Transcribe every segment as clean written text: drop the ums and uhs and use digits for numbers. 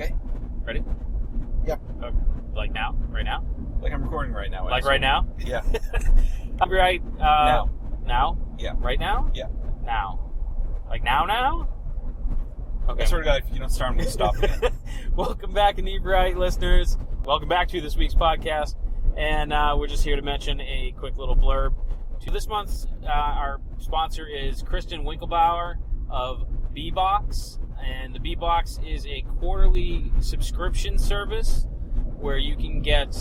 Okay. Ready? Yeah. Like now? Right now? Like I'm recording right now. Like right now? Yeah. I'll be right. Now. Now? Yeah. Right now? Yeah. Now. Like now? Okay. I swear to God, if you don't start, I'm going to stop again. Welcome back, Inebri-Art listeners. Welcome back to this week's podcast. And we're just here to mention a quick little blurb. To this month's, our sponsor is Kristen Winkelbauer of B-Box. And the B-Box is a quarterly subscription service where you can get,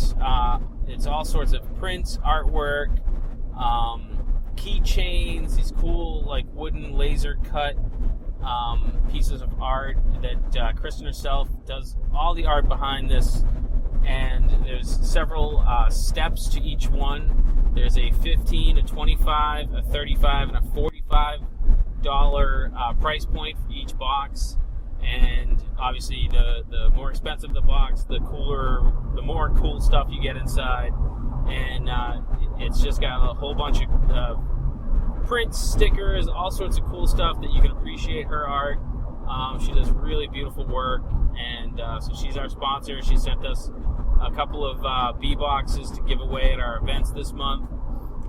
it's all sorts of prints, artwork, keychains, these cool like wooden laser cut pieces of art that Kristen herself does all the art behind this. And there's several steps to each one. There's a $15, a $25, a $35, and a $45 price point for each box. And obviously the more expensive the box, the more cool stuff you get inside. And it's just got a whole bunch of prints, stickers, all sorts of cool stuff that you can appreciate her art. She does really beautiful work, and so she's our sponsor. She sent us a couple of B-boxes to give away at our events this month.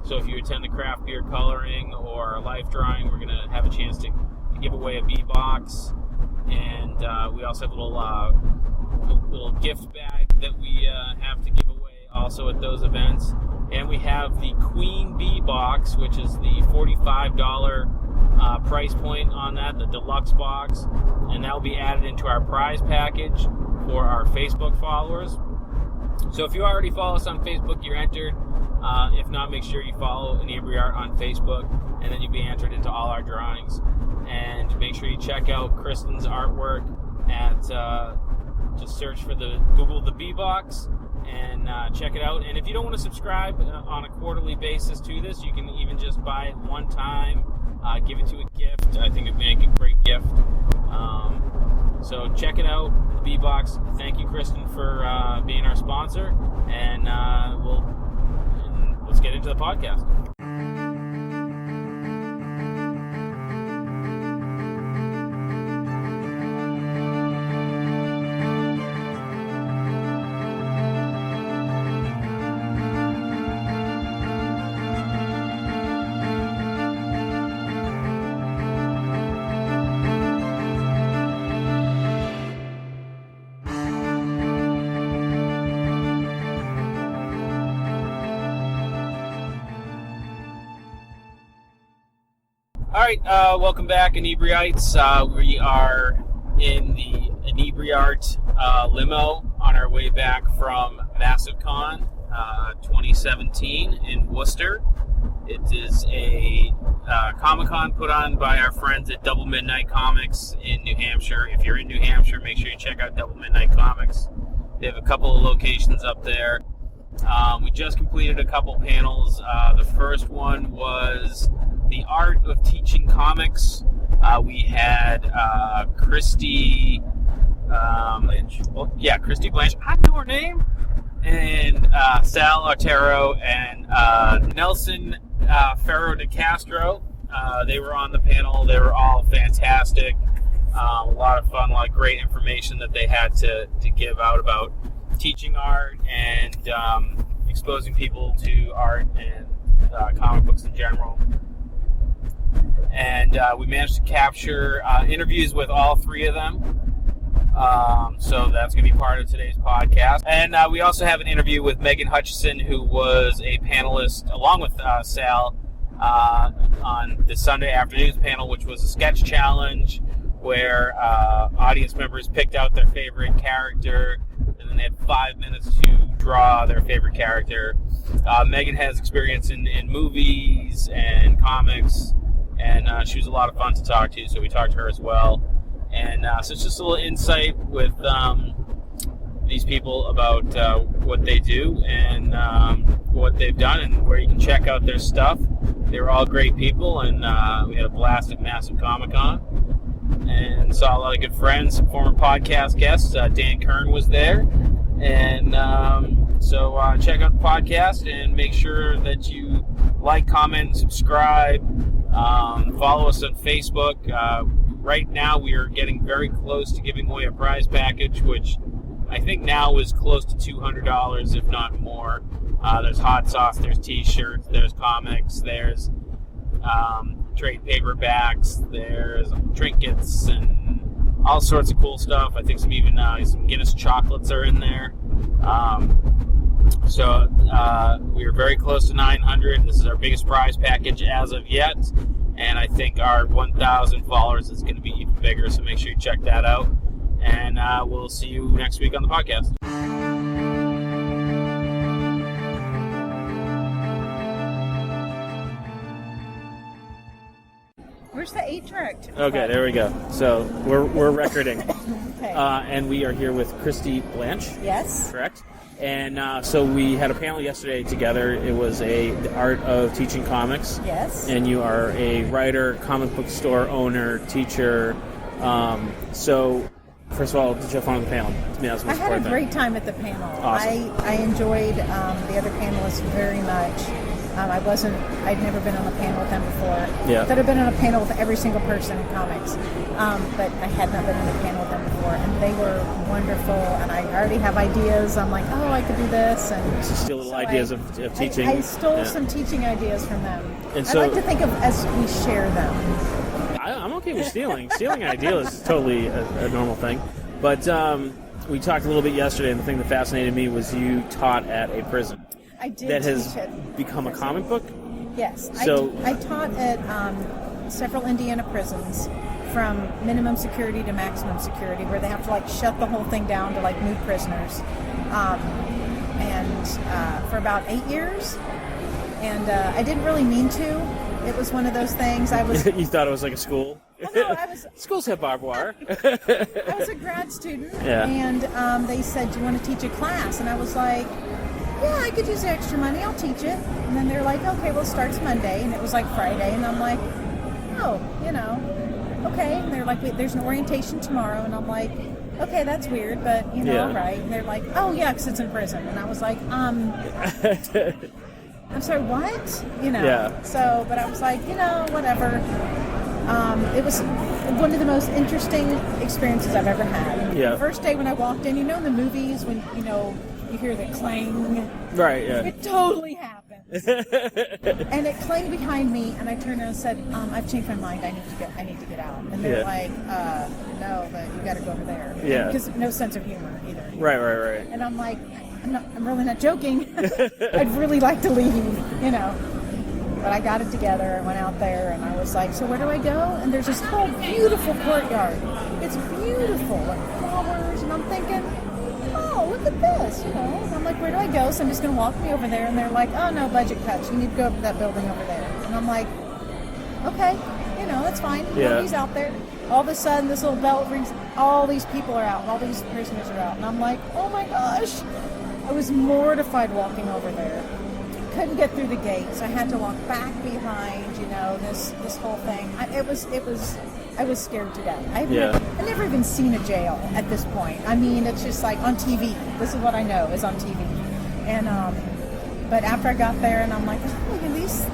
So if you attend the craft beer coloring or life drawing, we're going to have a chance to give away a B-box. And we also have a little gift bag that we have to give away also at those events. And we have the Queen Bee box, which is the $45 price point on that, the deluxe box. And that will be added into our prize package for our Facebook followers. So if you already follow us on Facebook, you're entered. If not, make sure you follow Inebri-Art on Facebook, and then you'll be entered into all our drawings. And make sure you check out Kristen's artwork at, just search for Google the B-Box, and check it out. And if you don't want to subscribe on a quarterly basis to this, you can even just buy it one time, give it to a gift. I think it'd make a great gift. So check it out, the B-Box. Thank you, Kristen, for being our sponsor. And let's get into the podcast. All right, welcome back, Inebri-Ites. We are in the Inebri-Art limo on our way back from MassiveCon 2017 in Worcester. It is a Comic-Con put on by our friends at Double Midnight Comics in New Hampshire. If you're in New Hampshire, make sure you check out Double Midnight Comics. They have a couple of locations up there. We just completed a couple panels. The first one was the art of teaching comics. We had Christy Blanch. Well, yeah, Christy Blanch. I know her name. And Sal Otero and Nelson Faro DeCastro. They were on the panel. They were all fantastic. A lot of fun, a lot of great information that they had to give out about teaching art and exposing people to art and comic books in general. And we managed to capture interviews with all three of them. So that's going to be part of today's podcast. And we also have an interview with Megan Hutchison, who was a panelist along with Sal on the Sunday afternoon's panel, which was a sketch challenge where audience members picked out their favorite character, and then they had 5 minutes to draw their favorite character. Megan has experience in movies and comics, and she was a lot of fun to talk to, so we talked to her as well. And so it's just a little insight with these people about what they do and what they've done and where you can check out their stuff. They were all great people, and we had a blast at Massive Comic-Con and saw a lot of good friends, some former podcast guests. Dan Kern was there. And so check out the podcast and make sure that you like, comment, subscribe. Follow us on Facebook. right now we are getting very close to giving away a prize package, which I think now is close to $200, if not more. There's hot sauce, there's t-shirts, there's comics, there's trade paperbacks, there's trinkets, and all sorts of cool stuff. I think some Guinness chocolates are in there. So we are very close to 900. This is our biggest prize package as of yet, and I think our 1,000 followers is going to be even bigger, so make sure you check that out. And we'll see you next week on the podcast. Where's the 8-track? Okay, there we go. So we're recording. Okay. And we are here with Christy Blanch. Yes. Correct. And so we had a panel yesterday together. It was the art of teaching comics. Yes. And you are a writer, comic book store owner, teacher. So first of all, did you have fun on the panel? To me, that was the most I had a important thing. great time at the panel. Awesome. I enjoyed the other panelists very much. I'd never been on a panel with them before. Yeah. Could have been on a panel with every single person in comics. But I had not been on a panel with them before. And they were wonderful. And I already have ideas. I'm like, oh, I could do this. And So steal little ideas of teaching. I stole Yeah. some teaching ideas from them. And I so- like to think of as we share them. I'm okay with stealing. Stealing ideas is totally a normal thing. But we talked a little bit yesterday, and the thing that fascinated me was you taught at a prison. I did That has teach it. become a comic book? Yes. So- I taught at several Indiana prisons from minimum security to maximum security, where they have to shut the whole thing down to move prisoners. And for about 8 years. And I didn't really mean to. It was one of those things. I was... You thought it was like a school? Well, no, I was... Schools have barbed wire. I was a grad student, Yeah. and they said, do you want to teach a class? And I was like, yeah, I could use the extra money. I'll teach it. And then they're like, okay, well, it starts Monday. And it was Friday. And I'm like, oh, okay. And they're like, wait, there's an orientation tomorrow. And I'm like, okay, that's weird, but, Yeah. all right. And they're like, oh, yeah, because it's in prison. And I was like, I'm sorry, what? Yeah. So, but I was like, whatever. It was one of the most interesting experiences I've ever had. Yeah. The first day when I walked in, in the movies when, you hear the clang. Right, yeah. It totally happens. And it clanged behind me, and I turned around and said, I've changed my mind. I need to get out. And they're Yeah. like, no, but you got to go over there. Yeah. Because no sense of humor either. Right. And I'm like, I'm really not joking. I'd really like to leave, But I got it together. I went out there, and I was like, so where do I go? And there's this whole beautiful courtyard. It's beautiful, flowers, and I'm thinking, oh, look at this, And I'm like, where do I go? So I'm just going to walk me over there, and they're like, oh, no, budget cuts. You need to go over to that building over there. And I'm like, okay, that's fine. Yeah. Nobody's out there. All of a sudden, this little bell rings. All these people are out, and all these prisoners are out. And I'm like, oh, my gosh. I was mortified walking over there. Couldn't get through the gates. I had to walk back behind, this whole thing. I was scared to death. I've never even seen a jail at this point. I mean, it's just on TV. This is what I know is on TV. And but after I got there, and I'm like, oh, look at these,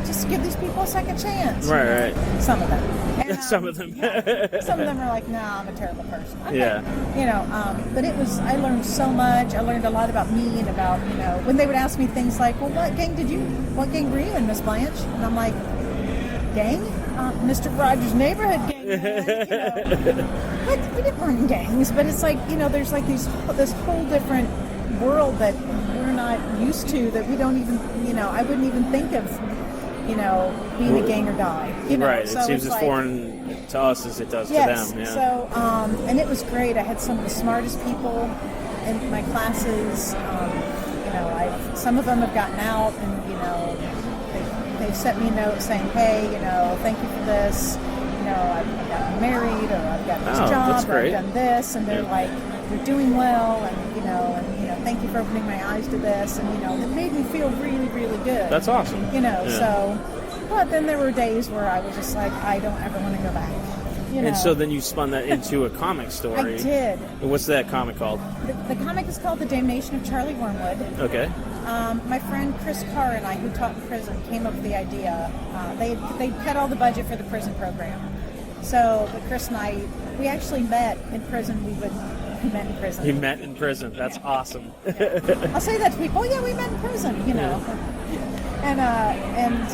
just give these people a second chance. Right. Some of them. And, Some of them. some of them are like, no, I'm a terrible person. Okay. Yeah. But I learned so much. I learned a lot about me and about, when they would ask me things like, well, what gang were you in, Miss Blanch? And I'm like, gang? Mr. Rogers' neighborhood gang. We didn't run gangs, but it's there's this whole different world that we're not used to, that we don't even, I wouldn't even think of, being a gang or die. Right. So it seems as foreign to us as it does to them. Yeah. So, and it was great. I had some of the smartest people in my classes. Some of them have gotten out, and they've sent me a note saying, hey, thank you for this. I've gotten married, or I've got this job, or I've done this, and they're like, you're doing well, and thank you for opening my eyes to this, and it made me feel really, really good. That's awesome. So, but then there were days where I was just like, I don't ever want to go back. And so then you spun that into a comic story. I did. What's that comic called? The comic is called The Damnation of Charlie Wormwood. Okay. My friend Chris Carr and I, who taught in prison, came up with the idea. They cut all the budget for the prison program. So, but Chris and I, we actually met in prison. We met in prison. You met in prison. That's awesome. I'll say that to people. Oh, yeah, we met in prison, you know. And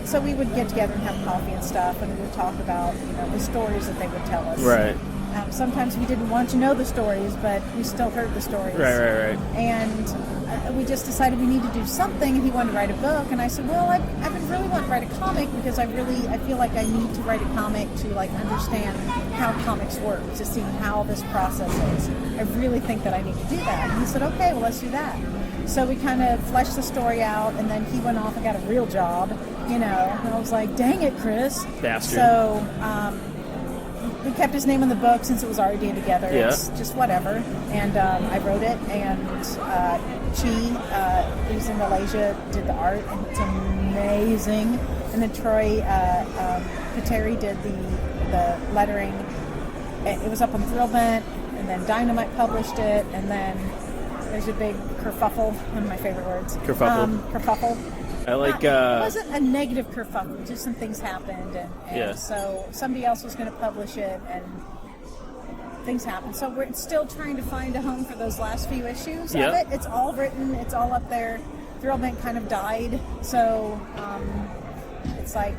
so we would get together and have coffee and stuff, and we would talk about, you know, the stories that they would tell us. Right. Sometimes we didn't want to know the stories, but we still heard the stories. Right. And we just decided we need to do something, and he wanted to write a book, and I said, well, I've been really wanting to write a comic because I feel like I need to write a comic to, like, understand how comics work, to see how this process is. I really think that I need to do that. And he said, okay, well, let's do that. So we kind of fleshed the story out, and then he went off and got a real job, you know, and I was like, dang it, Chris. Bastard. So, we kept his name in the book since it was already together. Yeah. It's just whatever. And I wrote it, and Chi, who's in Malaysia, did the art, and it's amazing. And then Troy Kateri did the lettering. It was up on Thrillbent, and then Dynamite published it, and then there's a big kerfuffle, one of my favorite words. Kerfuffle. I like. It wasn't a negative kerfuffle, just some things happened, and so somebody else was going to publish it, and things happened. So we're still trying to find a home for those last few issues of it. It's all written, it's all up there. Thrillbent kind of died, so it's like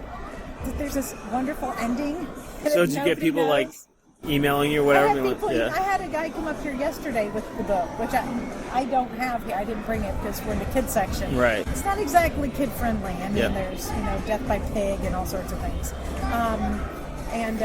there's this wonderful ending. So did you get people like emailing you or whatever? I had a guy come up here yesterday with the book, which I don't have here. I didn't bring it because we're in the kids section. Right. It's not exactly kid friendly. I mean, there's death by pig and all sorts of things. And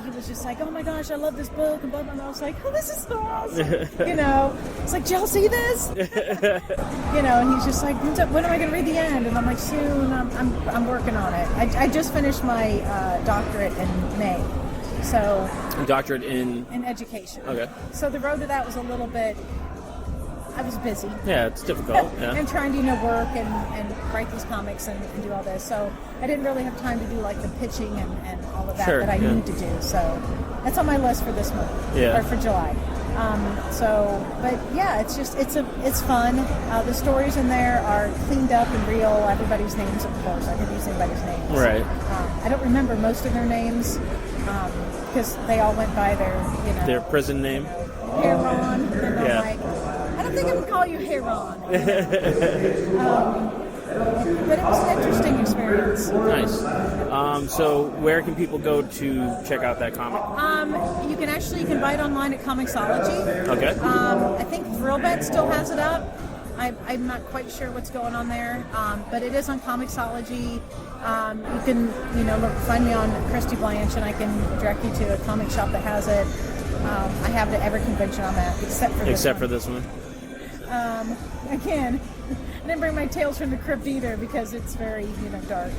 he was just like, oh my gosh, I love this book, and blah blah blah. I was like, oh, this is so awesome. It's like, did y'all see this? And he's just like, when am I going to read the end? And I'm like, soon. I'm working on it. I just finished my doctorate in May. So doctorate in education. Okay. So the road to that was a little bit. I was busy. Yeah, it's difficult. Yeah. And trying to work and write these comics and do all this. So I didn't really have time to do like the pitching and all of that that I need to do. So that's on my list for this month or for July. But yeah, it's just it's fun. The stories in there are cleaned up and real. Everybody's names, of course. I didn't use anybody's names. Right. I don't remember most of their names because they all went by their prison name. Heron. And I'm like, I don't think I would call you Heron. But it was an interesting experience. Nice. So where can people go to check out that comic? You can buy it online at Comixology. Okay. I think Thrillbent still has it up. I'm not quite sure what's going on there, but it is on Comixology. You can, find me on Christy Blanch, and I can direct you to a comic shop that has it. I have it at every convention I'm at, except for this one. Again, I didn't bring my Tales from the Crypt either because it's very, dark.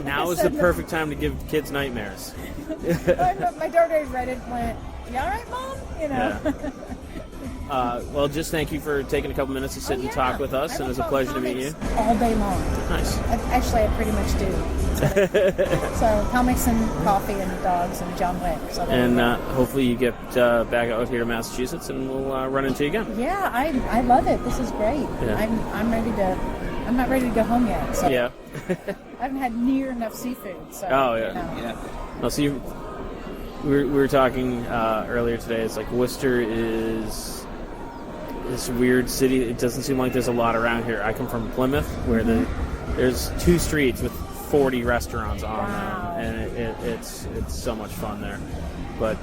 Now is the perfect time to give kids nightmares. My daughter read it and went, "You all right, Mom?" Yeah. Well, just thank you for taking a couple minutes to sit and talk with us, and it was a pleasure to meet you. All day long. Nice. Actually, I pretty much do. So comics and coffee and dogs and John Wick. So and hopefully you get back out here to Massachusetts, and we'll run into you again. Yeah, I love it. This is great. Yeah. I'm ready to. I'm not ready to go home yet. So Yeah. I haven't had near enough seafood. So, oh yeah. Yeah. Well, see, we were talking earlier today. It's like Worcester is this weird city. It doesn't seem like there's a lot around here. I come from Plymouth, where there's 2 streets with 40 restaurants on them, and it's so much fun there. But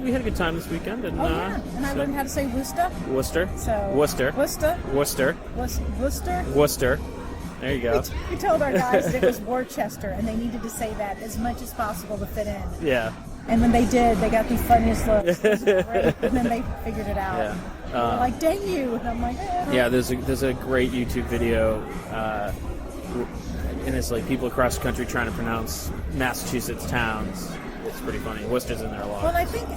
we had a good time this weekend, and and I learned how to say Worcester. Worcester. So Worcester. Worcester. Worcester. Worcester. Worcester. There you go. We told our guys that it was Worcester, and they needed to say that as much as possible to fit in. Yeah. And when they did, they got the funniest looks. It was great. And then they figured it out. Yeah. They're like, dang you. And I'm like, eh. Yeah, there's a great YouTube video, and it's like people across the country trying to pronounce Massachusetts towns. It's pretty funny. Worcester's in there a lot. Well, I think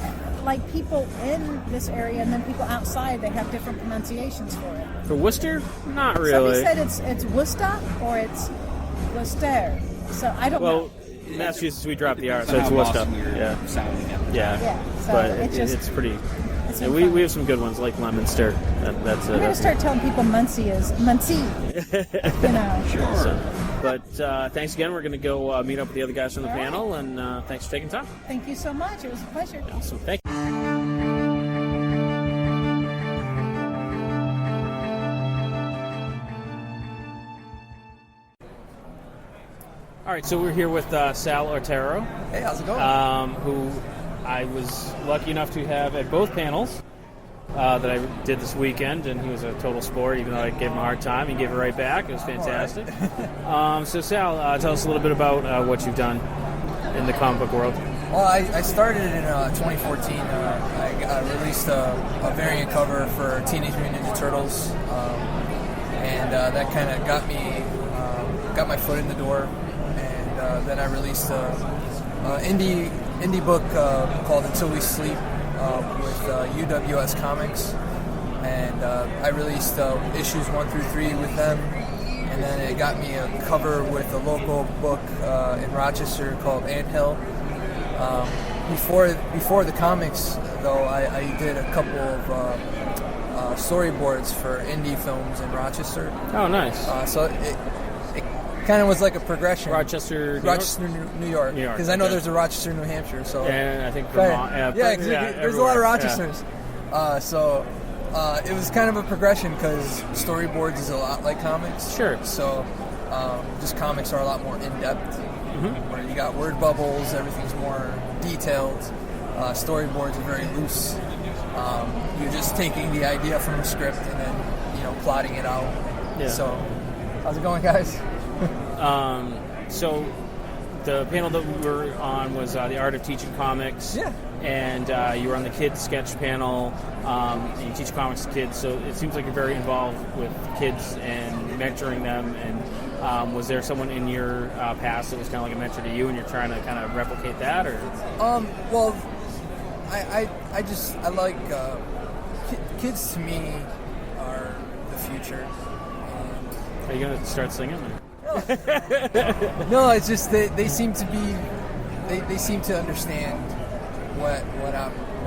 like people in this area and then people outside, they have different pronunciations for it. For Worcester? Not really. Somebody said it's Worcester or it's Worcester. So I don't know. Well, in Massachusetts we drop the R, so it's Worcester. Yeah. Yeah. So but it's pretty. It's we have some good ones like Lemonster. That's I'm going to start telling people Muncie is Muncie. Sure. So, But thanks again. We're going to go meet up with the other guys from the panel, and thanks for taking time. Thank you so much. It was a pleasure. Awesome. Thank you. All right, so we're here with Sal Otero. Hey, how's it going? Who I was lucky enough to have at both panels that I did this weekend, and he was a total sport. Even though I gave him a hard time, he gave it right back. It was fantastic. Right. So Sal, tell us a little bit about what you've done in the comic book world. Well, I started in 2014. I released a variant cover for Teenage Mutant Ninja Turtles, and that kind of got my foot in the door. And then I released an indie book called Until We Sleep with UWS Comics, and I released issues 1 through 3 with them. And then it got me a cover with a local book in Rochester called Anthill. Before the comics, though, I did a couple of storyboards for indie films in Rochester. Oh, nice. So it kind of was like a progression. Rochester, New York. Because I know there's a Rochester, New Hampshire. So and I think Vermont. There's a lot of Rochesters. Yeah. So it was kind of a progression because storyboards is a lot like comics. Sure. So just comics are a lot more in-depth, where you got word bubbles, everything's more detailed. Storyboards are very loose. You're just taking the idea from a script and then, plotting it out. Yeah. So, how's it going, guys? So the panel that we were on was the art of teaching comics. Yeah. And you were on the kids sketch panel, and you teach comics to kids, so it seems like you're very involved with kids and mentoring them. And was there someone in your past that was kind of like a mentor to you, and you're trying to kind of replicate that, or? Well, I like kids. To me, are the future. Are you gonna start singing? No, it's just they seem to be they seem to understand what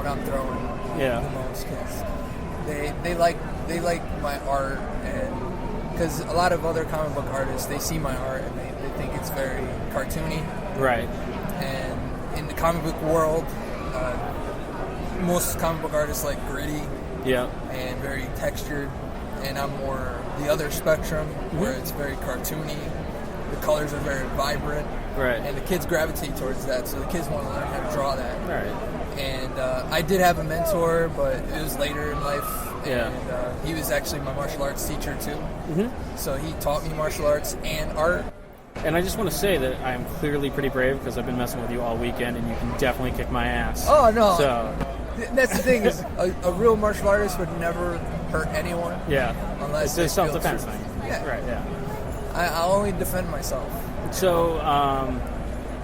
I'm throwing the most, because they like my art, and because a lot of other comic book artists, they see my art and they think it's very cartoony, right? And in the comic book world, most comic book artists like gritty, and very textured, and I'm more the other spectrum, where it's very cartoony. The colors are very vibrant, right? And the kids gravitate towards that, so the kids want to learn how to draw that. Right. And I did have a mentor, but it was later in life. Yeah. And he was actually my martial arts teacher too. So he taught me martial arts and art. And I just want to say that I am clearly pretty brave, because I've been messing with you all weekend, and you can definitely kick my ass. Oh no! So that's the thing, is a real martial artist would never hurt anyone. Yeah. Unless it's a they feel self-defense truth. thing. Yeah. Right. Yeah. I'll only defend myself. So,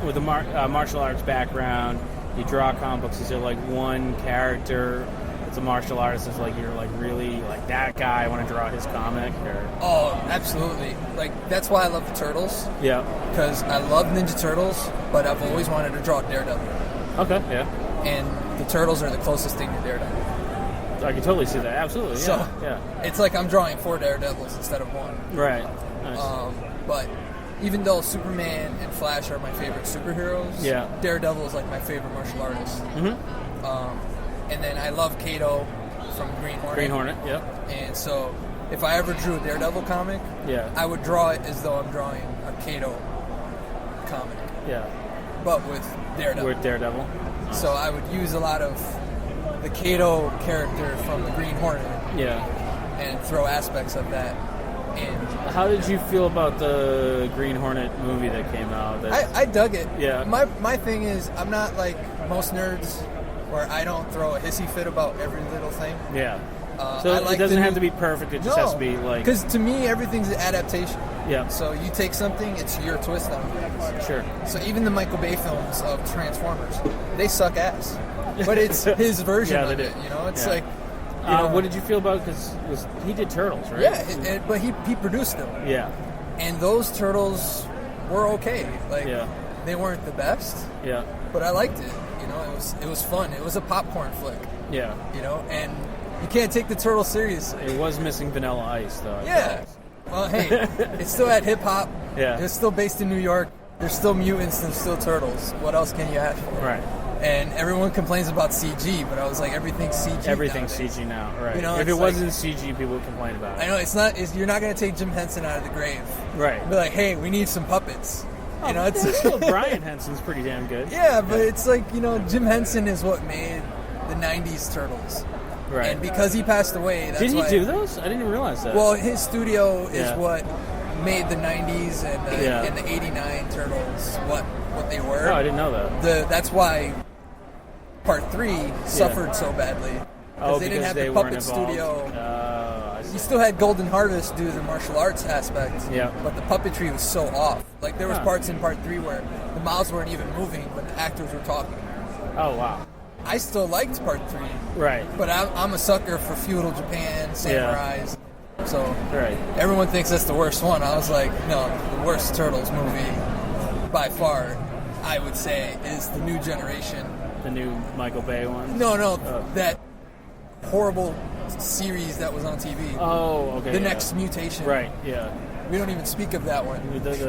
with a martial arts background, you draw comic books. Is there like one character that's a martial artist that's like you're like really like that guy? I want to draw his comic, or? Oh, absolutely! Like that's why I love the Turtles. Yeah. Because I love Ninja Turtles, but I've always wanted to draw Daredevil. Okay. Yeah. And the Turtles are the closest thing to Daredevil. I can totally see that. Absolutely. Yeah. So yeah. It's like I'm drawing 4 Daredevils instead of 1. Right. Nice. But even though Superman and Flash are my favorite superheroes, Daredevil is like my favorite martial artist. And then I love Kato from Green Hornet. Green Hornet, yeah. And so if I ever drew a Daredevil comic, I would draw it as though I'm drawing a Kato comic. Yeah. But with Daredevil. With Daredevil. Nice. So I would use a lot of the Kato character from the Green Hornet. Yeah. And throw aspects of that. And how did you feel about the Green Hornet movie that came out? I dug it. Yeah. My thing is, I'm not like most nerds, where I don't throw a hissy fit about every little thing. Yeah. So it doesn't have to be perfect. It just has to be like. Because to me, everything's an adaptation. Yeah. So you take something, it's your twist on things. Sure. So even the Michael Bay films of Transformers, they suck ass, but it's his version of it. You know, it's like. What did you feel about, because he did Turtles, right? Yeah, but he produced them. Yeah. And those Turtles were okay. Like, they weren't the best. Yeah. But I liked it. You know, it was fun. It was a popcorn flick. Yeah. You know, and you can't take the Turtles serious. It was missing Vanilla Ice, though. Yeah. Well, hey, it still had hip hop. Yeah. It's still based in New York. There's still mutants and still turtles. What else can you ask for? Right. And everyone complains about CG, but I was like, everything's CG. Everything's nowadays. CG now, right? You know, if it it's wasn't CG, people would complain about it. I know you're not going to take Jim Henson out of the grave. Right. Be like, hey, we need some puppets. You know, it's Still, Brian Henson's pretty damn good. yeah, but it's like, you know, Jim Henson is what made the '90s Turtles. Right. And because he passed away, that's Did he why, do those? I didn't even realize that. Well, his studio is Yeah. what made the '90s Yeah. and the '89 Turtles what they were. Oh, I didn't know that. That's why Part 3 suffered so badly. Oh, They didn't have the weren't puppet involved. studio. I see. You still had Golden Harvest do the martial arts aspect, Yeah. but the puppetry was so off. Like there was Huh. parts in Part 3 where the mouths weren't even moving, but the actors were talking. Oh, wow. I still liked Part 3, Right. but I'm a sucker for feudal Japan, samurais. So Right. everyone thinks that's the worst one. I was like, no, the worst Turtles movie by far, I would say, is the New Generation. The new Michael Bay one? No, Oh. that horrible series that was on TV. Oh, okay. The yeah. Next Mutation. Right, yeah. We don't even speak of that one.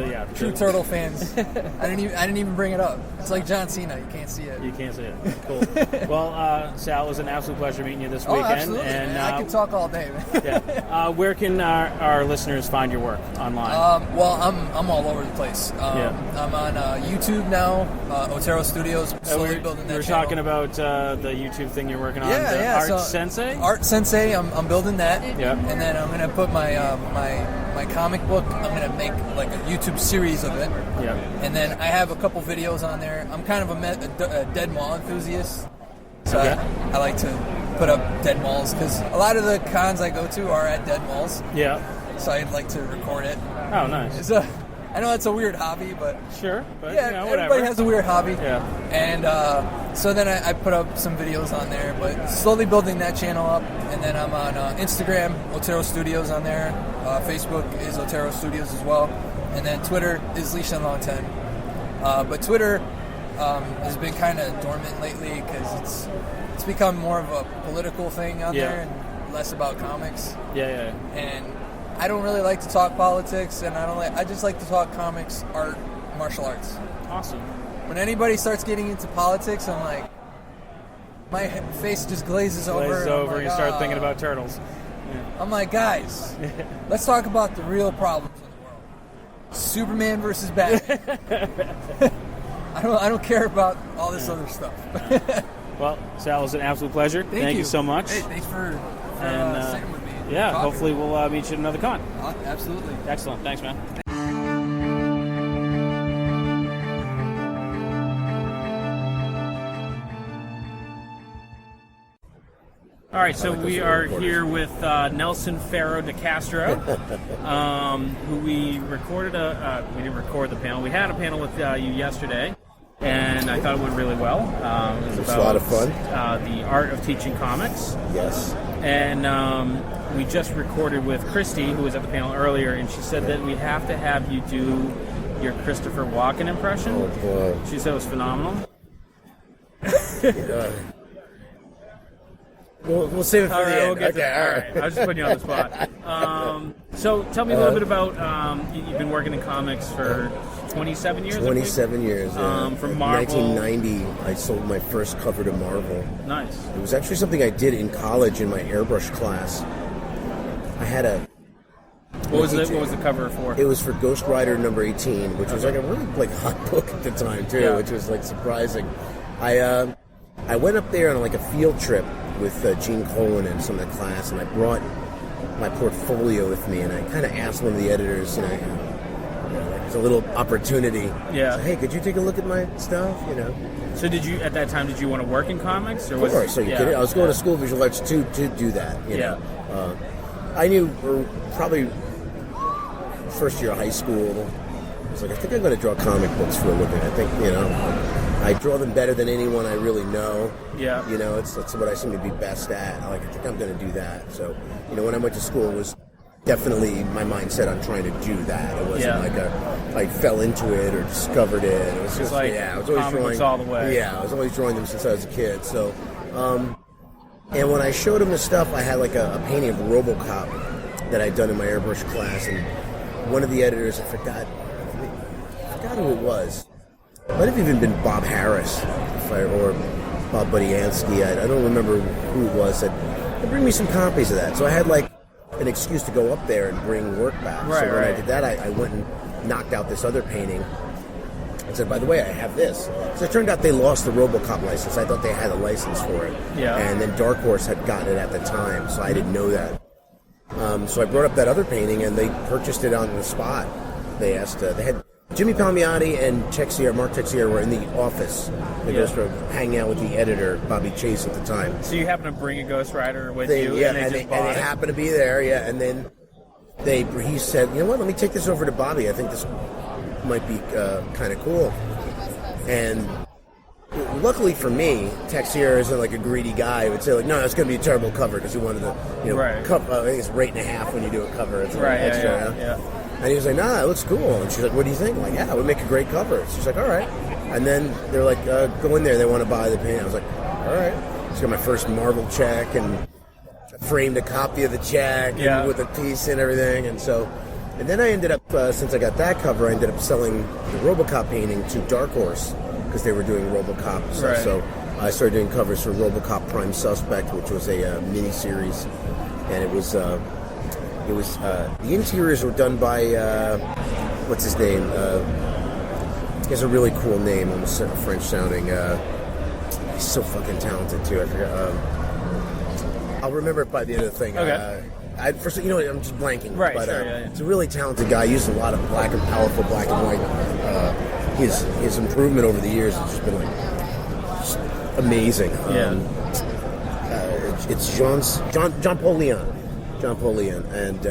Yeah. True Turtle fans, I didn't even bring it up. It's like John Cena, you can't see it. You can't see it. Cool. Well, Sal, it was an absolute pleasure meeting you this weekend. Absolutely, And man. I can talk all day, man. yeah. Where can our listeners find your work online? Well, I'm all over the place. Yeah. I'm on YouTube now, Otero Studios, slowly building that we were channel. talking about the YouTube thing you're working on. Yeah, the yeah. Art so Sensei? Art Sensei, I'm building that. Yeah. And then I'm going to put my comic book, I'm going to make like a YouTube series of it. Yeah. And then I have a couple videos on there. I'm kind of a dead mall enthusiast. So Okay. I like to put up dead malls because a lot of the cons I go to are at dead malls. Yeah. So I'd like to record it. Oh, nice. I know it's a weird hobby, but Sure, but yeah, you know, whatever. everybody has a weird hobby. Yeah. And so then I put up some videos on there, but slowly building that channel up. And then I'm on Instagram, Otero Studios on there. Facebook is Otero Studios as well. And then Twitter is Leash and Long 10. But Twitter has been kind of dormant lately because it's become more of a political thing out Yeah. there and less about comics. Yeah. And I don't really like to talk politics, and I just like to talk comics, art, martial arts. Awesome. When anybody starts getting into politics, I'm like, my face just glazes over. Glazes and I'm over, like, you start "Ah." thinking about turtles. I'm like, guys, let's talk about the real problems in the world. Superman versus Batman. I don't care about all this other stuff. Well, Sal, it was an absolute pleasure. Thank you so much. Hey, thanks for sitting with me. Yeah, talking. hopefully we'll meet you at another con. Absolutely. Excellent. Thanks, man. All right, so we are here with Nelson Faro DeCastro, who we recorded we didn't record the panel. We had a panel with you yesterday, and I thought it went really well. It was a lot of fun. The art of teaching comics. Yes. And we just recorded with Christy, who was at the panel earlier, and she said that we have to have you do your Christopher Walken impression. Oh, boy. She said it was phenomenal. We'll save it for All the right, end. we'll get Okay, to, all right. I was just putting you on the spot. So tell me a little bit about, you've been working in comics for 27 years? 27 years. Yeah. From Marvel. 1990, I sold my first cover to Marvel. Nice. It was actually something I did in college in my airbrush class. I had a... What was the cover for? It was for Ghost Rider number 18, which was like a really hot book at the time too, which was like surprising. I went up there on like a field trip with Gene Colan and some of the class, and I brought my portfolio with me, and I kind of asked one of the editors, like, it's a little opportunity. Yeah. So, hey, could you take a look at my stuff? So did you, at that time, did you want to work in comics? Or Of course. So you kidding? I was going to school of visual arts to do that. You know? I knew probably first year of high school. I was like, I think I'm going to draw comic books for a living. I think, I draw them better than anyone I really know. Yeah. It's what I seem to be best at. I think I'm going to do that. So, when I went to school, it was definitely my mindset on trying to do that. It wasn't I fell into it or discovered it. It was just like I was always comic drawing books all the way. Yeah, I was always drawing them since I was a kid. So, and when I showed him the stuff, I had like a painting of RoboCop that I'd done in my airbrush class, and one of the editors, I forgot who it was. It might have even been Bob Harris, or Bob Budiansky. I don't remember who it was. Said, bring me some copies of that. So I had like an excuse to go up there and bring work back. Right, so when I did that, I went and knocked out this other painting. I said, by the way, I have this. So it turned out they lost the RoboCop license. I thought they had a license for it. Yeah. And then Dark Horse had gotten it at the time, so I didn't know that. So I brought up that other painting, and they purchased it on the spot. They asked, they had Jimmy Palmiotti and Mark Texier were in the office. They were hanging out with the editor, Bobby Chase, at the time. So you happen to bring a Ghost Rider with you, Yeah, and they happened to be there, yeah. And then he said, you know what, let me take this over to Bobby. I think this might be kind of cool. And luckily for me, Texier isn't like a greedy guy who would say like, no, it's going to be a terrible cover because he wanted to, right. I think it's rate and a half when you do a cover. It's right, extra, yeah. And he was like, nah, it looks cool. And she's like, what do you think? I'm like, yeah, it would make a great cover. She's like, all right. And then they're like, go in there. They want to buy the paint. I was like, all right. So I got my first Marvel check and framed a copy of the check and with a piece and everything. And then I ended up, since I got that cover, I ended up selling the RoboCop painting to Dark Horse because they were doing RoboCop stuff. Right. So I started doing covers for RoboCop Prime Suspect, which was a mini-series. And it was the interiors were done by what's his name? He has a really cool name, almost French sounding. He's so fucking talented too. I forgot. I'll remember it by the end of the thing. Okay. I'm just blanking. Right. But, Sure. Yeah. He's a really talented guy. He uses a lot of powerful black and white. His improvement over the years has just been like just amazing. It's John Paul Leon, and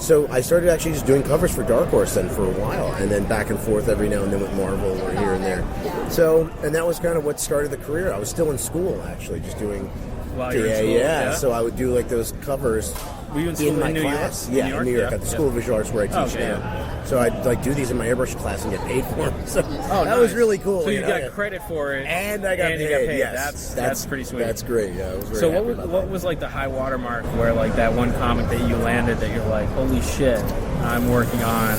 so I started actually just doing covers for Dark Horse then for a while, and then back and forth every now and then with Marvel or here and there. So, and that was kind of what started the career. I was still in school actually, just doing. While you were in school, yeah. So I would do like those covers. Were you in school my in New class? York? Yeah, in New York at the School of Visual Arts where I teach now. So I'd like do these in my airbrush class and get paid for them. So that was really cool. So you got credit for it, and I got paid. You got paid. Yes, that's pretty sweet. That's great. Yeah, I was very so happy what was like the high watermark where like that one comic that you landed that you're like, holy shit, I'm working on.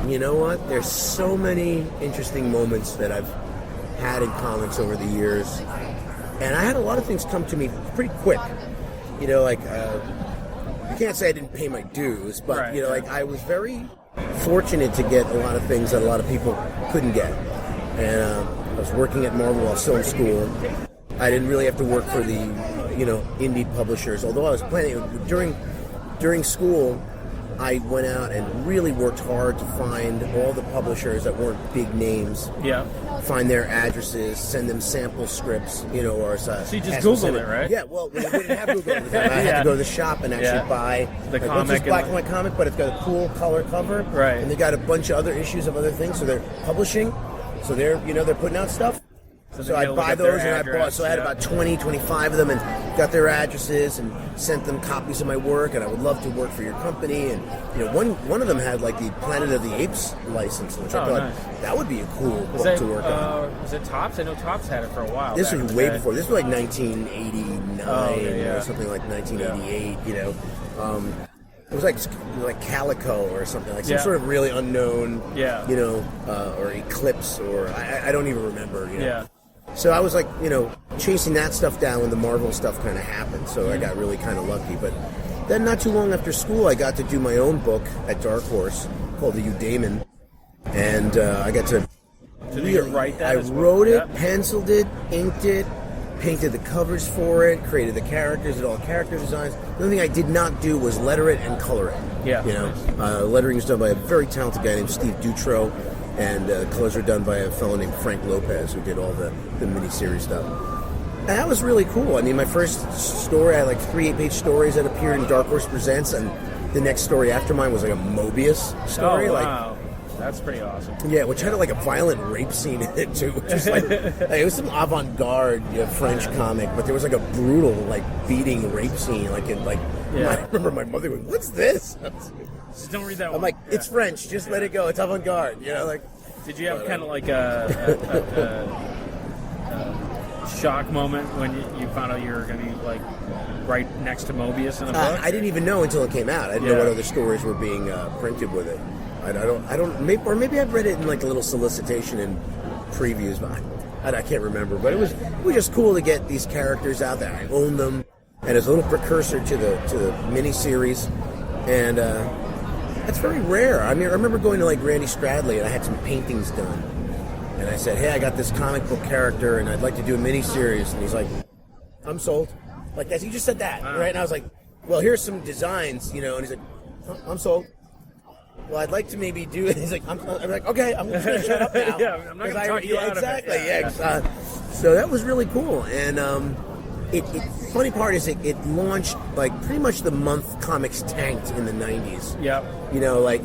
You know what? There's so many interesting moments that I've had in comics over the years, and I had a lot of things come to me pretty quick. You know, like you can't say I didn't pay my dues, but right, like I was very fortunate to get a lot of things that a lot of people couldn't get. And I was working at Marvel while still in school. I didn't really have to work for the indie publishers, although I was planning during school. I went out and really worked hard to find all the publishers that weren't big names. Yeah. Find their addresses, send them sample scripts, or so you just Googled it, right? Yeah. Well, we didn't have Google at the time. I had to go to the shop and actually buy the like, comic. What's this black and white comic, but it's got a cool color cover, right? And they got a bunch of other issues of other things. So they're publishing. So they're they're putting out stuff. So I buy those, and I bought. So I had about 20, 25 of them, and got their addresses, and sent them copies of my work. And I would love to work for your company. And one of them had like the Planet of the Apes license, which I thought that would be a cool book to work on. Was it Topps? I know Topps had it for a while. This was way before. This was like 1989 or something like 1988. It was like Calico or something, like some sort of really unknown, or Eclipse, or I don't even remember. So I was like, chasing that stuff down when the Marvel stuff kind of happened. So I got really kind of lucky. But then not too long after school, I got to do my own book at Dark Horse called The Eudaimon. And I got to... Did you write that? I wrote it, penciled it, inked it, painted the covers for it, created the characters, did all the character designs. The only thing I did not do was letter it and color it. Yeah. Lettering is done by a very talented guy named Steve Dutro, and colors are done by a fellow named Frank Lopez, who did all the miniseries stuff. And that was really cool. I mean, my first story, I had like 3 8-page stories that appeared in Dark Horse Presents, and the next story after mine was like a Mobius story. Oh, wow. That's pretty awesome. Yeah, which had like a violent rape scene in it too. Just like it was some avant-garde French comic, but there was like a brutal beating rape scene. I remember my mother going, "What's this?" Just don't read that one. I'm like, "It's French. Just let it go. It's avant-garde." Did you have kind of like shock moment when you found out you were going to be like right next to Mobius in a book? I didn't even know until it came out. I didn't know what other stories were being printed with it. I don't. Maybe I've read it in like a little solicitation and previews, but I can't remember. But it was just cool to get these characters out there. I own them, and it's a little precursor to the miniseries, and that's very rare. I mean, I remember going to like Randy Stradley, and I had some paintings done, and I said, "Hey, I got this comic book character, and I'd like to do a miniseries," and he's like, "I'm sold." Like that. He just said that, right? And I was like, "Well, here's some designs, you know," and he's like, "I'm sold." Well, I'd like to maybe do it. He's like, I'm like, okay, I'm just going to shut up now. Yeah, I'm not going to talk you out exactly, of it. Yeah. So that was really cool. And funny part is it launched, like, pretty much the month comics tanked in the 90s. Yeah. You know, like,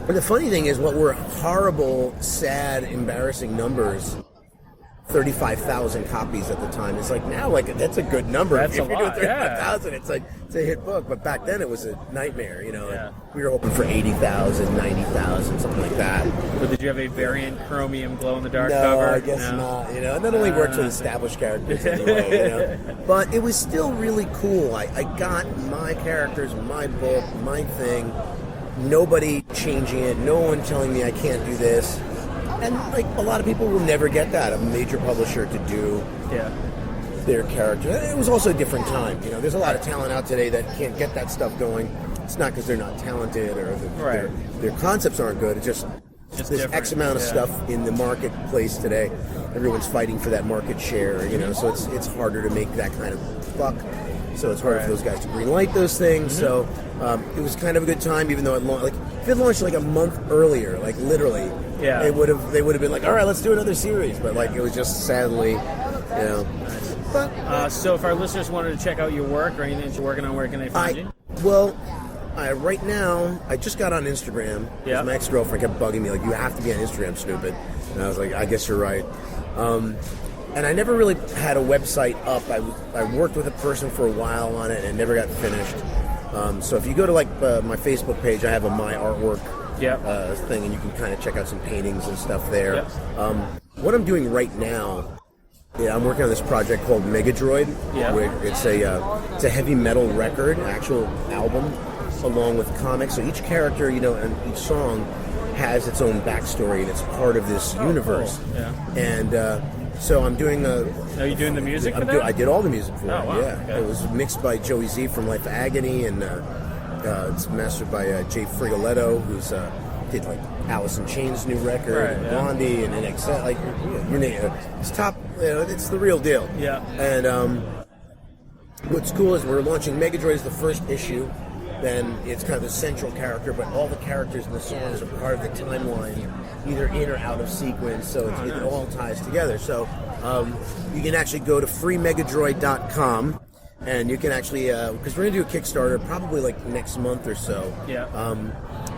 but the funny thing is what were horrible, sad, embarrassing numbers, 35,000 copies at the time. It's like now, like that's a good number. That's if a you're lot, doing 35,000, it's like it's a hit book. But back then, it was a nightmare. You know, Yeah. we were hoping for 80,000, 90,000, something like that. But did you have a variant chromium glow in the dark No, cover? I guess not. You know, and that only works with established characters anyway. You know, but it was still really cool. I got my characters, my book, my thing. Nobody changing it. No one telling me I can't do this. And like a lot of people will never get that, a major publisher to do their character. It was also a different time. You know, there's a lot of talent out today that can't get that stuff going. It's not because they're not talented or their concepts aren't good. It's just there's different. X amount of stuff in the marketplace today. Everyone's fighting for that market share. You know, so it's harder to make that kind of buck. So it's harder for those guys to greenlight those things. So it was kind of a good time, even though if it launched like a month earlier, like literally, they would have been like, all right, let's do another series. But like it was just sadly, you know. But so if our listeners wanted to check out your work or anything that you're working on, where can they find you? Well, right now I just got on Instagram. Yeah. My ex-girlfriend kept bugging me like, you have to be on Instagram, stupid. And I was like, I guess you're right. And I never really had a website up. I worked with a person for a while on it and never got finished. So if you go to like my Facebook page, I have a My Artwork thing, and you can kind of check out some paintings and stuff there. Yep. What I'm doing right now, I'm working on this project called Megadroid. Yeah. Where it's a heavy metal record, actual album, along with comics. So each character, you know, and each song has its own backstory, and it's part of this universe. Cool. Yeah. And so I'm doing Are you doing the music for that? I did all the music for it. Wow. Yeah. Okay. It was mixed by Joey Z from Life of Agony, and it's mastered by Jay Frigoletto, who's did like Alice in Chains' new record, and Blondie, and NXS. Like you name it. It's top. You know, it's the real deal. Yeah. And what's cool is we're launching Megadroid as the first issue. Then it's kind of the central character, but all the characters in the songs are part of the timeline, either in or out of sequence, so it all ties together. So you can actually go to freemegadroid.com, and you can actually, because we're going to do a Kickstarter probably like next month or so. Yeah.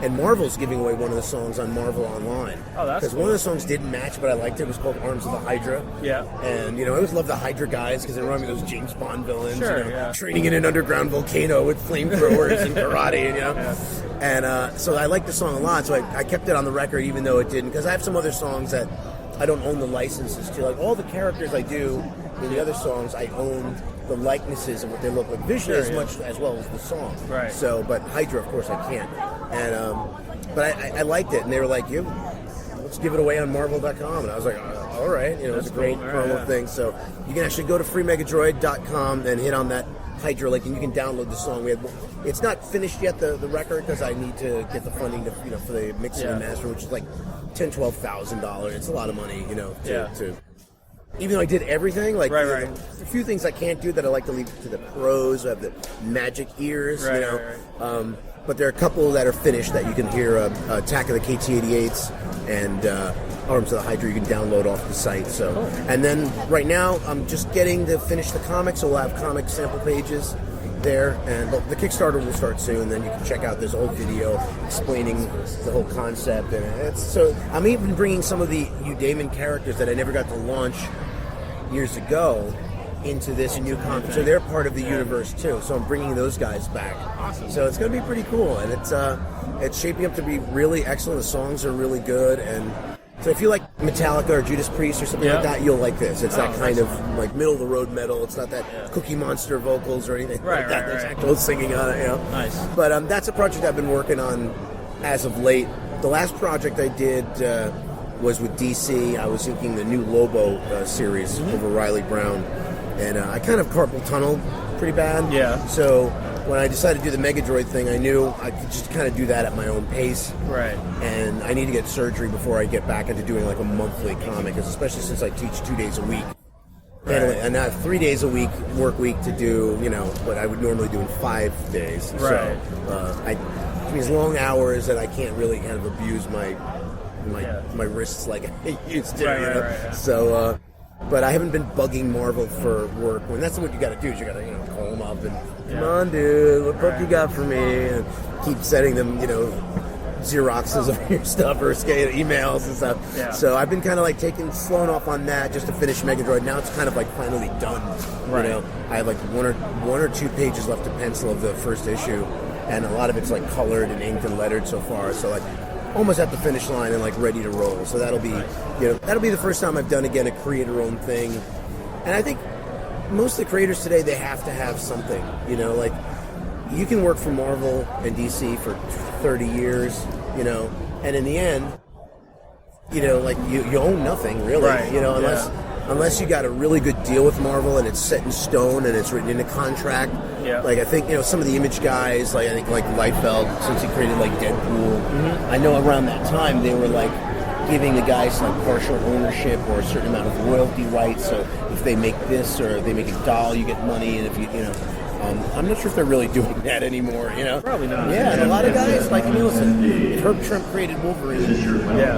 And Marvel's giving away one of the songs on Marvel Online. Oh, that's Because one of the songs didn't match, but I liked it. It was called Arms of the Hydra. Yeah. And, you know, I always love the Hydra guys because they remind me of those James Bond villains. Sure, you know, training in an underground volcano with flamethrowers and karate, you know. Yeah. And so I liked the song a lot, so I kept it on the record even though it didn't. Because I have some other songs that I don't own the licenses to. Like all the characters I do in the other songs, I own the likenesses and what they look like visually much as well as the song. Right. So, but Hydra, of course, I can't. And but I liked it, and they were like, let's give it away on Marvel.com, and I was like, all right, you know, it's a great promo thing. So you can actually go to freemegadroid.com and hit on that Hydra link, and you can download the song. It's not finished yet, the record, because I need to get the funding to, for the mixing and master, which is like $10,000-$12,000. It's a lot of money, to even though I did everything, like a few things I can't do that I like to leave to the pros who have the magic ears, but there are a couple that are finished that you can hear. Attack of the KT-88s and Arms of the Hydra you can download off the site. So, and then right now I'm just getting to finish the comics, so we'll have comic sample pages there, and the Kickstarter will start soon. Then you can check out this old video explaining the whole concept, and so I'm even bringing some of the Udaman characters that I never got to launch years ago into this new comic, so they're part of the universe too. So I'm bringing those guys back. Awesome. So it's going to be pretty cool, and it's shaping up to be really excellent. The songs are really good, and So if you like Metallica or Judas Priest or something like that, you'll like this. It's that kind of like middle of the road metal. It's not that Cookie Monster vocals or anything like that. There's actual singing on it, you know. Nice. But that's a project I've been working on as of late. The last project I did was with DC. I was inking the new Lobo series over Riley Brown, and I kind of carpal tunneled pretty bad. Yeah. So when I decided to do the Megadroid thing, I knew I could just kind of do that at my own pace. Right. And I need to get surgery before I get back into doing like a monthly comic, especially since I teach 2 days a week. Right. And I have 3 days a week, work week, to do, you know, what I would normally do in 5 days. Right. So it means long hours that I can't really kind of abuse my wrists like I used to. Right. So, but I haven't been bugging Marvel for work. And that's what you got to do. Is you got to call them up and come on, dude, what book you got for me? And keep sending them, Xeroxes of your stuff or emails and stuff. Yeah. So I've been kind of like slowing off on that just to finish Megadroid. Now it's kind of like finally done. Right. I have like one or two pages left to pencil of the first issue, and a lot of it's like colored and inked and lettered so far. So like almost at the finish line and like ready to roll. So that'll be the first time I've done again a creator-owned thing. And I think most of the creators today, they have to have something. Like you can work for Marvel and DC for 30 years, and in the end, like you own nothing really, Right. Unless you got a really good deal with Marvel and it's set in stone and it's written in a contract. Yeah. Like I think some of the Image guys, like I think like Liefeld, since he created like Deadpool, I know around that time they were like giving the guys like partial ownership or a certain amount of royalty rights. So if they make this or they make a doll, you get money, and if I'm not sure if they're really doing that anymore, Probably not. Yeah, and a lot of guys, like, listen, if Herb Trimp created Wolverine,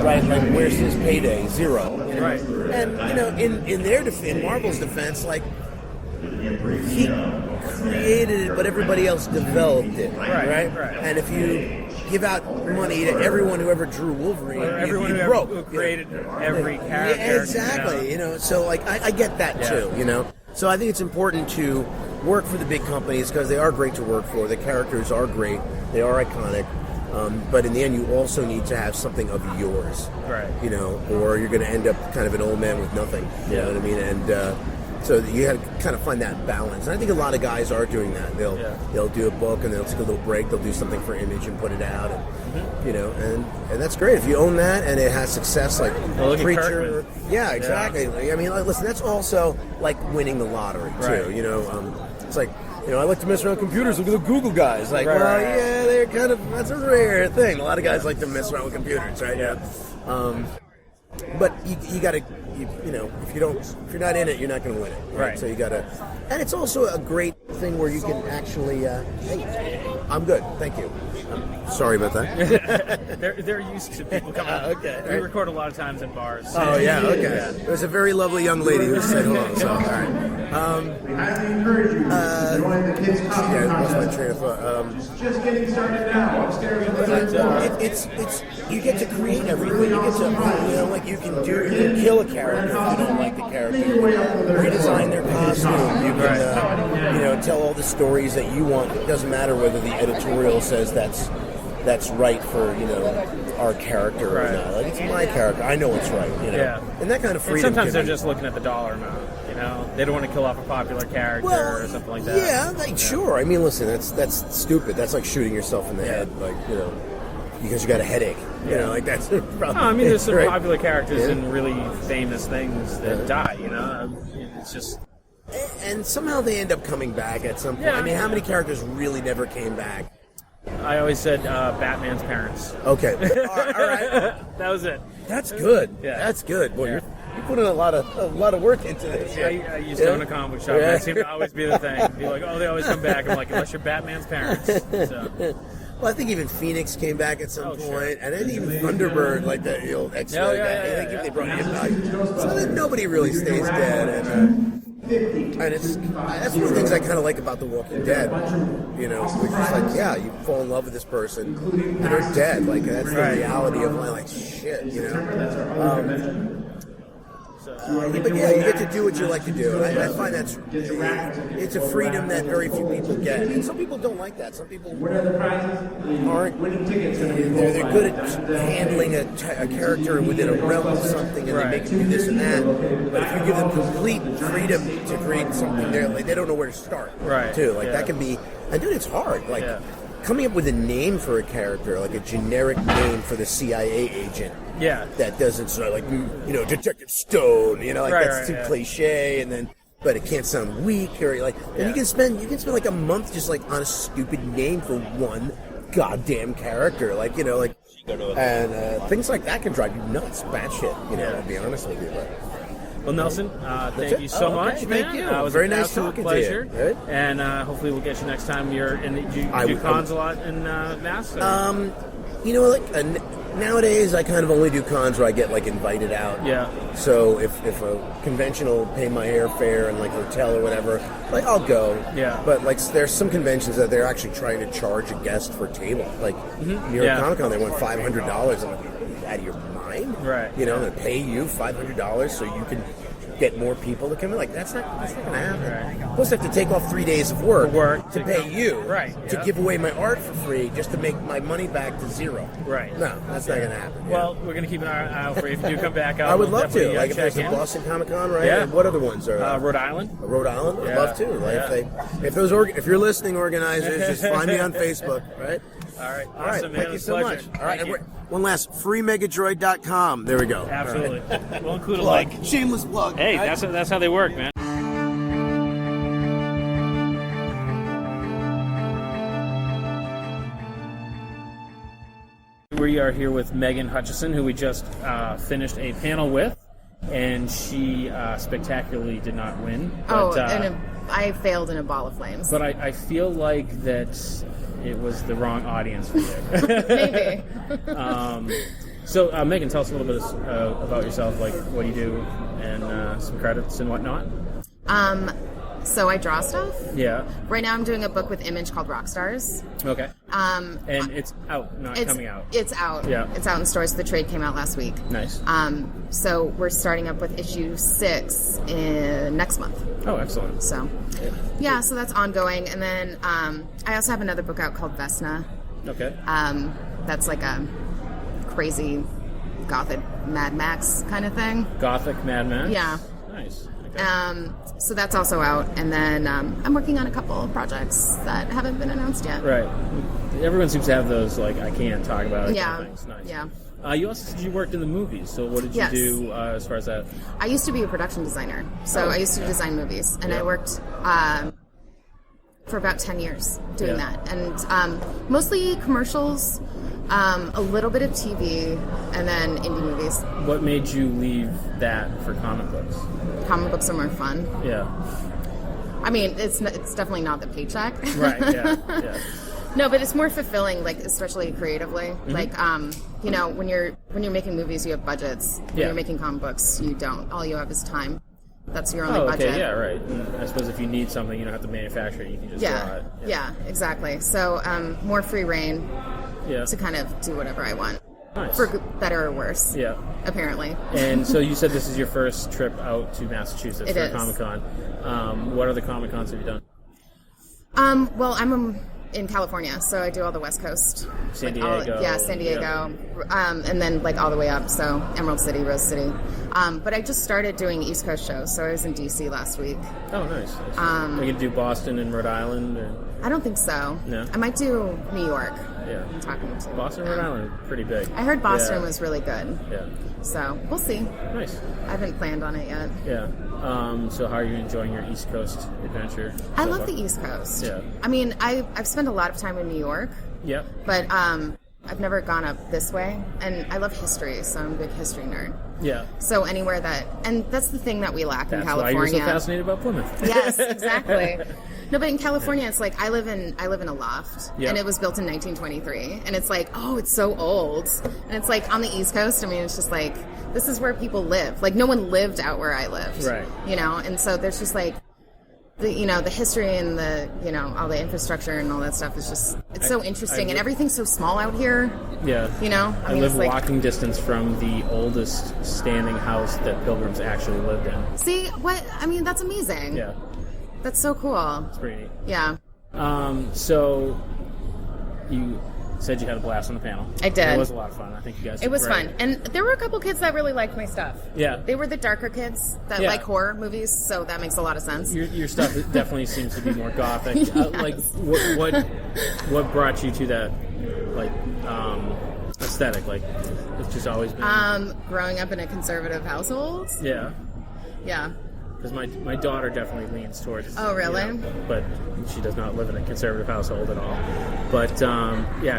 right, like, where's his payday? Zero. Right. And, in Marvel's defense, like, he created it, but everybody else developed it, right? And if you give out money to everyone who ever drew Wolverine, everyone you who broke. who created every character. Yeah, exactly, So, like, I get that, too, So I think it's important to work for the big companies because they are great to work for. The characters are great. They are iconic. But in the end, you also need to have something of yours. Right. Or you're going to end up kind of an old man with nothing. You know what I mean? And so you have to kind of find that balance. And I think a lot of guys are doing that. They'll do a book and they'll take a little break. They'll do something for Image and put it out. And, and that's great. If you own that and it has success, like Preacher. Yeah, exactly. Yeah. I mean, listen, that's also like winning the lottery, too. It's like, I like to mess around with computers. Look at the Google guys. Like, yeah, they're kind of, that's a rare thing. A lot of guys like to mess around with computers, right? Yeah. But you got to, if you're not in it, you're not going to win it. Right. So you got to, and it's also a great thing where you can actually, hey, I'm good. Thank you. Sorry about that. They're used to people coming up. Okay. We record a lot of times in bars. Oh, yeah, okay. Yeah. There was a very lovely young lady who said hello, so, all right. I encourage you to join the kids' costume I lost my train of thought. It's just getting started now. Upstairs in the It's you get to create everything. You get to, like you can kill a character if you don't like the character. You can redesign their costume. You can, tell all the stories that you want. It doesn't matter whether the editorial says that's right for our character or not. Like, it's my character. I know what's right. And that kind of freedom. And sometimes they're just looking at the dollar amount. They don't want to kill off a popular character or something like that. Yeah, sure. I mean, listen, that's stupid. That's like shooting yourself in the head, like because you got a headache. Like that's probably. No, I mean, there's some popular characters and really famous things that die. It's just. And somehow they end up coming back at some point. Yeah, I mean, how many characters really never came back? I always said Batman's parents. Okay, all right. That was it. That's good. Yeah. That's good. Boy, you put in a lot of work into this. I used to own a comic shop. That seemed to always be the thing. Be like, oh, they always come back. I'm like, unless you're Batman's parents. So. Well, I think even Phoenix came back at some point, sure. and then even Thunderbird, like the old X-Men guy. I think they brought him back. So that nobody really stays dead, and that's one of the things I kind of like about The Walking Dead. Which is like, you fall in love with this person, and they're dead. Like that's the reality of life. Like shit, But yeah, you get to do what you like to do. I find it's a freedom that very few people get. And some people don't like that. Some people aren't. They're good at handling a character within a realm of something, and they make you do this and that. But if you give them complete freedom to create something, they don't know where to start. Right. Too. Like that can be. And dude, it's hard. Like coming up with a name for a character, like a generic name for the CIA agent. Yeah. That doesn't sound like, Detective Stone, that's too cliche, and then, but it can't sound weak, or like, and you can spend like a month just like on a stupid name for one goddamn character, and things like that can drive you nuts, batshit, I'll be honest with you, but. Well, Nelson, thank you so much, man. Thank you. It was Very an nice absolute talking pleasure. to you. Right? And hopefully we'll get you next time you're in. You do cons a lot in Mass? Nowadays I kind of only do cons where I get like invited out. Yeah. So if a convention will pay my airfare and like hotel or whatever, like I'll go. Yeah. But like there's some conventions that they're actually trying to charge a guest for a table. Like New York Comic Con, they want $500. I'm like, are you out of your mind? Right. I'm going to pay you $500 so you can get more people to come in. Like that's not going to happen. Right. Plus, I have to take off 3 days of work to pay you to give away my art for free just to make my money back to zero. Right. No, that's not going to happen. Well, we're going to keep an eye out for you. If you do come back out, I would love to. definitely, Like if there's check a in. Boston Comic Con, right? Yeah. And what other ones are? Rhode Island. Rhode Island. I'd Yeah. love to. Like if you're listening, organizers, just find me on Facebook. Right. All right. All right. Awesome, man. Thank you so Pleasure. much. All right. Thank you. And one last, freemegadroid.com. There we go. Absolutely. All right. We'll include a Plug. link. Shameless plug. Hey, right? that's how they work, man. We are here with Megan Hutchison, who we just finished a panel with, and she spectacularly did not win. But, I failed in a ball of flames. But I feel like that it was the wrong audience for you. Maybe. So, Megan, tell us a little bit about yourself, like what you do, and some credits and whatnot. So I draw stuff. Yeah. Right now I'm doing a book with Image called Rockstars. Okay. And it's out, not coming out. It's out. Yeah. It's out in stores. The trade came out last week. Nice. So we're starting up with issue 6 in next month. Oh, excellent. So, yeah, so that's ongoing. And then I also have another book out called Vesna. Okay. That's like a crazy gothic Mad Max kind of thing. Gothic Mad Max? Yeah. Nice. Okay. So that's also out. And then I'm working on a couple of projects that haven't been announced yet. Right. Everyone seems to have those, like, I can't talk about it. Yeah. Kind of things. Nice. Yeah. You also said you worked in the movies, so what did you do as far as that? I used to be a production designer, so I used to design movies, and I worked for about 10 years doing that, and mostly commercials, a little bit of TV, and then indie movies. What made you leave that for comic books? Comic books are more fun. Yeah. I mean, it's definitely not the paycheck. Right, yeah. No, but it's more fulfilling, like especially creatively. Mm-hmm. Like, when you're making movies, you have budgets. When you're making comic books, you don't. All you have is time. That's your only budget. Okay, yeah, right. And I suppose if you need something, you don't have to manufacture it. You can just draw it. Yeah, exactly. So more free reign to kind of do whatever I want. Nice. For better or worse. Yeah. Apparently. And so you said this is your first trip out to Massachusetts for Comic-Con. What other Comic-Cons have you done? Well, I'm in California, so I do all the West Coast. San Diego. San Diego. And then like all the way up, so Emerald City, Rose City. But I just started doing East Coast shows, so I was in DC last week. Oh, nice. Are you going to do Boston and Rhode Island? Or? I don't think so. No? I might do New York. Yeah. I'm talking to Boston and Rhode Island are pretty big. I heard Boston was really good. Yeah. So, we'll see. Nice. I haven't planned on it yet. Yeah. So how are you enjoying your East Coast adventure? I love the East Coast. Yeah. I mean, I've spent a lot of time in New York. Yep. But I've never gone up this way. And I love history, so I'm a big history nerd. Yeah. So anywhere and that's the thing that we lack in California. That's why you're so fascinated about Plymouth. Yes, exactly. No, but in California, it's like I live in a loft, and it was built in 1923, and it's like, oh, it's so old, and it's like on the East Coast. I mean, it's just like this is where people live. Like no one lived out where I lived, right? And so there's just like the history and all the infrastructure and all that stuff is just, it's so interesting, and everything's so small out here. Yeah. I mean, live it's walking distance from the oldest standing house that Pilgrims actually lived in. See, that's amazing. Yeah. That's so cool. It's pretty neat. Yeah. So you said you had a blast on the panel. I did. It was a lot of fun. I think you guys did It was great. fun. And there were a couple kids that really liked my stuff. Yeah. They were the darker kids that like horror movies, so that makes a lot of sense. Your stuff definitely seems to be more gothic. Yes. What brought you to that aesthetic? Like, it's just always been Growing up in a conservative household. Yeah. Yeah. Because my daughter definitely leans towards. Oh, really? But she does not live in a conservative household at all. But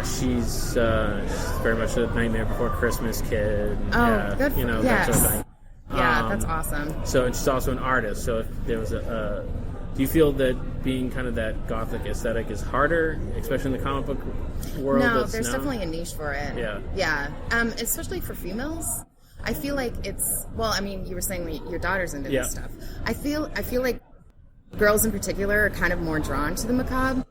she's very much a Nightmare Before Christmas kid. Good. That sort of thing. Yeah, that's awesome. So, and she's also an artist. So, if there was do you feel that being kind of that gothic aesthetic is harder, especially in the comic book world? No, there's definitely a niche for it. Yeah. Yeah. Especially for females. I feel like it's, you were saying that your daughter's into this stuff. I feel like girls in particular are kind of more drawn to the macabre.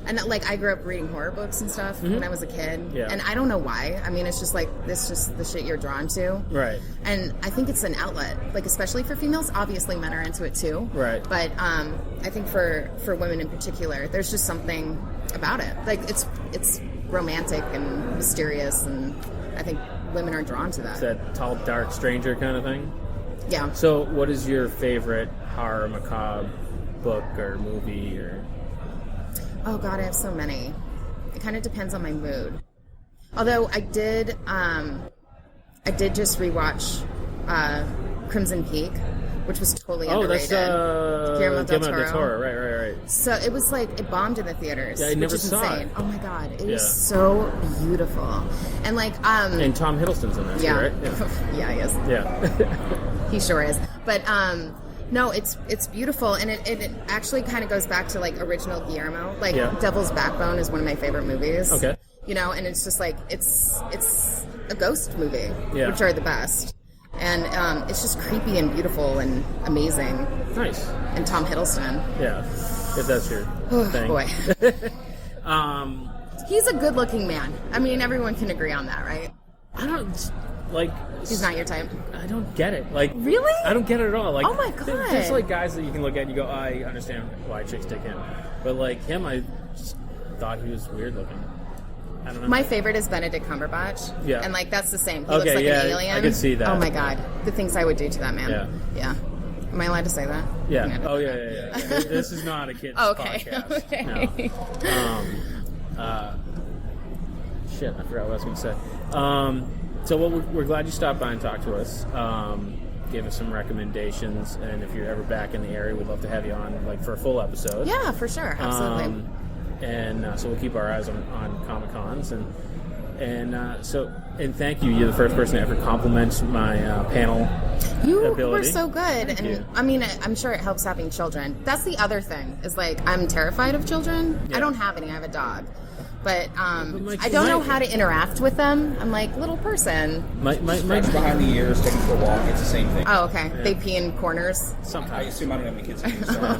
And I grew up reading horror books and stuff when I was a kid. Yeah. And I don't know why. I mean, it's just this just the shit you're drawn to. Right. And I think it's an outlet, especially for females. Obviously men are into it too. Right. But I think for women in particular, there's just something about it. It's romantic and mysterious, and I think women are drawn to that. It's that tall, dark stranger kind of thing? Yeah. So what is your favorite horror macabre book or movie or... Oh God, I have so many. It kind of depends on my mood. Although I did just rewatch Crimson Peak, which was totally underrated. Oh, that's Guillermo del Toro. Right. So it was it bombed in the theaters. Yeah, I never which is saw insane. it. Oh my God, it is so beautiful. And and Tom Hiddleston's in that too, right? Yeah. Yeah, he is. Yeah. He sure is. But no, it's beautiful, and it actually kind of goes back to original Guillermo. Devil's Backbone is one of my favorite movies. Okay. And it's just it's a ghost movie, Yeah. which are the best. And it's just creepy and beautiful and amazing. Nice. And Tom Hiddleston. Yeah, if that's your thing. Boy. He's a good-looking man. I mean, everyone can agree on that, right? I don't, He's not your type? I don't get it. Really? I don't get it at all. Oh my God. There's guys that you can look at and you go, I understand why chicks dig him. But him, I just thought he was weird looking. I don't know. My favorite is Benedict Cumberbatch. Yeah. And that's the same. He looks like an alien. I can see that. Oh my God. The things I would do to that man. Yeah. Am I allowed to say that? Yeah. Oh, yeah. This is not a kid's podcast. Okay. No. Shit, I forgot what I was going to say. So we're glad you stopped by and talked to us. Gave us some recommendations, and if you're ever back in the area, we'd love to have you on for a full episode. Yeah, for sure. Absolutely. So we'll keep our eyes on Comic-Cons, and thank you. You're the first person to ever compliment my panel You ability. were so good. Thank you. I mean, I'm sure it helps having children. That's the other thing, is I'm terrified of children. Yeah. I don't have any. I have a dog. But I don't know how to interact with them. I'm little person. My behind the ears, taking for a walk. It's the same thing. Oh, okay. Yeah. They pee in corners. I sometimes. assume I don't have any kids. So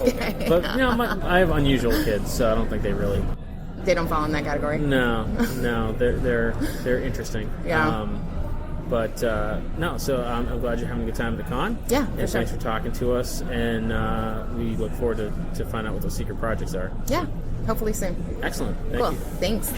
Okay. But I have unusual kids, so I don't think they really. They don't fall in that category. No, they're interesting. Yeah. So I'm glad you're having a good time at the con. Yeah, and thanks for talking to us, and we look forward to find out what those secret projects are. Yeah, hopefully soon. Excellent. Thank Cool. you. Thanks.